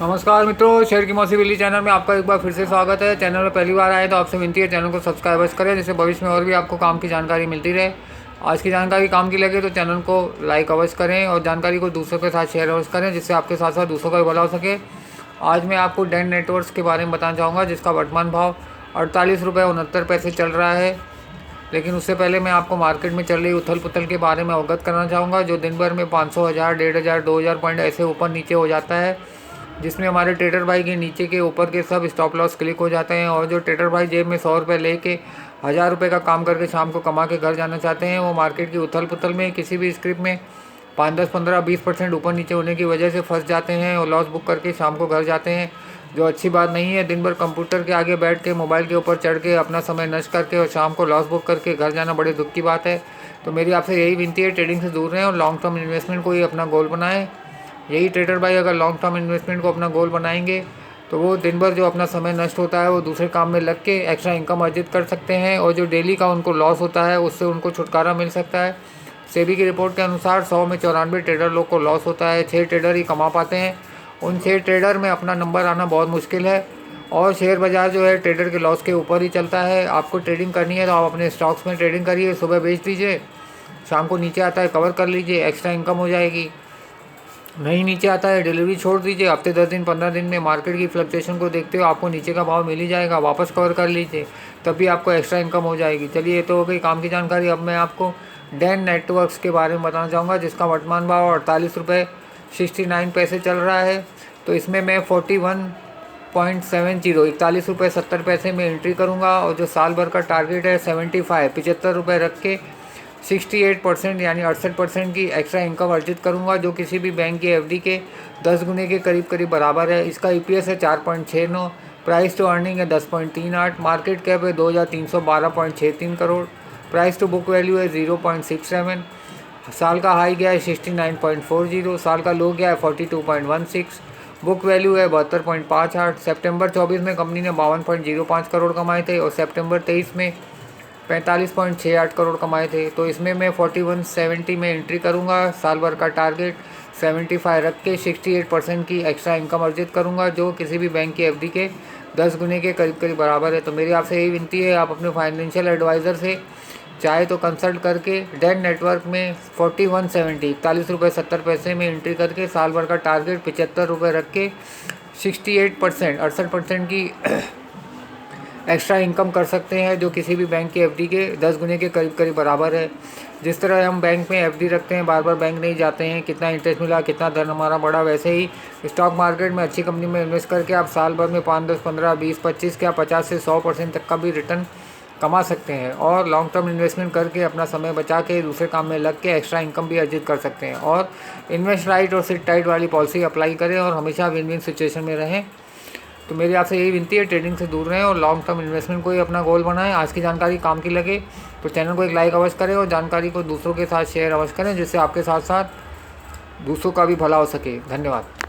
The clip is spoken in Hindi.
नमस्कार मित्रों, शेयर की मौसी बिल्ली चैनल में आपका एक बार फिर से स्वागत है। चैनल में पहली बार आए तो आपसे विनती है चैनल को सब्सक्राइब करें, जिससे भविष्य में और भी आपको काम की जानकारी मिलती रहे। आज की जानकारी काम की लगे तो चैनल को लाइक अवश्य करें और जानकारी को दूसरों के साथ शेयर अवश्य करें, जिससे आपके साथ साथ दूसरों का भी भला हो सके। आज मैं आपको डैन नेटवर्क्स के बारे में बताना चाहूँगा, जिसका वर्तमान भाव 48 रुपये 69 पैसे चल रहा है। लेकिन उससे पहले मैं आपको मार्केट में चल रही उथल पुथल के बारे में अवगत करना चाहूँगा, जो दिन भर में 500, 1000, 1500, 2000 पॉइंट ऐसे ऊपर नीचे हो जाता है, जिसमें हमारे ट्रेडर भाई के नीचे के ऊपर के सब स्टॉप लॉस क्लिक हो जाते हैं। और जो ट्रेडर भाई जेब में 100 रुपये लेके 1000 रुपये का काम करके शाम को कमा के घर जाना चाहते हैं, वो मार्केट की उथल पुथल में किसी भी स्क्रिप्ट में 5, 10, 15, 20% ऊपर नीचे होने की वजह से फंस जाते हैं और लॉस बुक करके शाम को घर जाते हैं, जो अच्छी बात नहीं है। दिन भर कंप्यूटर के आगे बैठ के मोबाइल के ऊपर चढ़ के अपना समय नष्ट करके और शाम को लॉस बुक करके घर जाना बड़े दुख की बात है। तो मेरी आपसे यही विनती है, ट्रेडिंग से दूर रहें और लॉन्ग टर्म इन्वेस्टमेंट को ही अपना गोल बनाएं। यही ट्रेडर भाई अगर लॉन्ग टर्म इन्वेस्टमेंट को अपना गोल बनाएंगे तो वो दिन भर जो अपना समय नष्ट होता है वो दूसरे काम में लग के एक्स्ट्रा इनकम अर्जित कर सकते हैं, और जो डेली का उनको लॉस होता है उससे उनको छुटकारा मिल सकता है। सेबी की रिपोर्ट के अनुसार 100 में 94 ट्रेडर लोग को लॉस होता है, 6 ट्रेडर ही कमा पाते हैं। उन 6 ट्रेडर में अपना नंबर आना बहुत मुश्किल है। और शेयर बाज़ार जो है ट्रेडर के लॉस के ऊपर ही चलता है। आपको ट्रेडिंग करनी है तो आप अपने स्टॉक्स में ट्रेडिंग करिए, सुबह बेच दीजिए, शाम को नीचे आता है कवर कर लीजिए, एक्स्ट्रा इनकम हो जाएगी। नहीं नीचे आता है डिलीवरी छोड़ दीजिए, हफ्ते 10 दिन 15 दिन में मार्केट की फ्लक्चुएशन को देखते हो आपको नीचे का भाव मिल ही जाएगा, वापस कवर कर लीजिए, तब भी आपको एक्स्ट्रा इनकम हो जाएगी। चलिए, ये तो हो गई काम की जानकारी। अब मैं आपको डैन नेटवर्क्स के बारे में बताना चाहूँगा, जिसका वर्तमान भाव 48 रुपये 69 पैसे चल रहा है। तो इसमें मैं 41.70 41 रुपये 70 पैसे में एंट्री करूँगा, और जो साल भर का टारगेट है 75 रुपये रख के 68% यानी 68% की एक्स्ट्रा इनकम अर्जित करूंगा, जो किसी भी बैंक की एफडी के 10 गुने के करीब करीब बराबर है। इसका ईपीएस है 4.69, प्राइस टू अर्निंग है 10.38, मार्केट कैप है 2312.63 crore, price to book value है 0.67, साल का हाई गया है 69.40, साल का लो गया है 42.16, बुक वैल्यू है 72.58। सितंबर 24 में कंपनी ने 52.05 करोड़ कमाए थे और सितंबर 23 में 45.68 करोड़ कमाए थे। तो इसमें मैं 4170 में एंट्री करूंगा, साल भर का टारगेट 75 रख के 68% की एक्स्ट्रा इनकम अर्जित करूंगा, जो किसी भी बैंक की एफडी के 10 गुने के करीब करीब बराबर है। तो मेरी आपसे यही विनती है, आप अपने फाइनेंशियल एडवाइज़र से चाहे तो कंसल्ट करके डैन नेटवर्क में 4170 41 रुपये 70 पैसे में एंट्री करके साल भर का टारगेट 75 रुपये रख के 68% की एक्स्ट्रा इनकम कर सकते हैं, जो किसी भी बैंक की एफडी के 10 गुने के करीब करीब बराबर है। जिस तरह हम बैंक में एफडी रखते हैं, बार बार बैंक नहीं जाते हैं, कितना इंटरेस्ट मिला, कितना धन हमारा बढ़ा, वैसे ही स्टॉक मार्केट में अच्छी कंपनी में इन्वेस्ट करके आप साल भर में 5, 10, 15, 20, 25 क्या 50 से 100% तक का भी रिटर्न कमा सकते हैं। और लॉन्ग टर्म इन्वेस्टमेंट करके अपना समय बचा के दूसरे काम में लग के एक्स्ट्रा इनकम भी अर्जित कर सकते हैं। और इन्वेस्ट राइट और सिट टाइट वाली पॉलिसी अप्लाई करें और हमेशा विन विन सिचुएशन में रहें। तो मेरी आपसे यही विनती है, ट्रेडिंग से दूर रहें और लॉन्ग टर्म इन्वेस्टमेंट को ही अपना गोल बनाएं। आज की जानकारी काम की लगे तो चैनल को एक लाइक अवश्य करें और जानकारी को दूसरों के साथ शेयर अवश्य करें, जिससे आपके साथ साथ दूसरों का भी भला हो सके। धन्यवाद।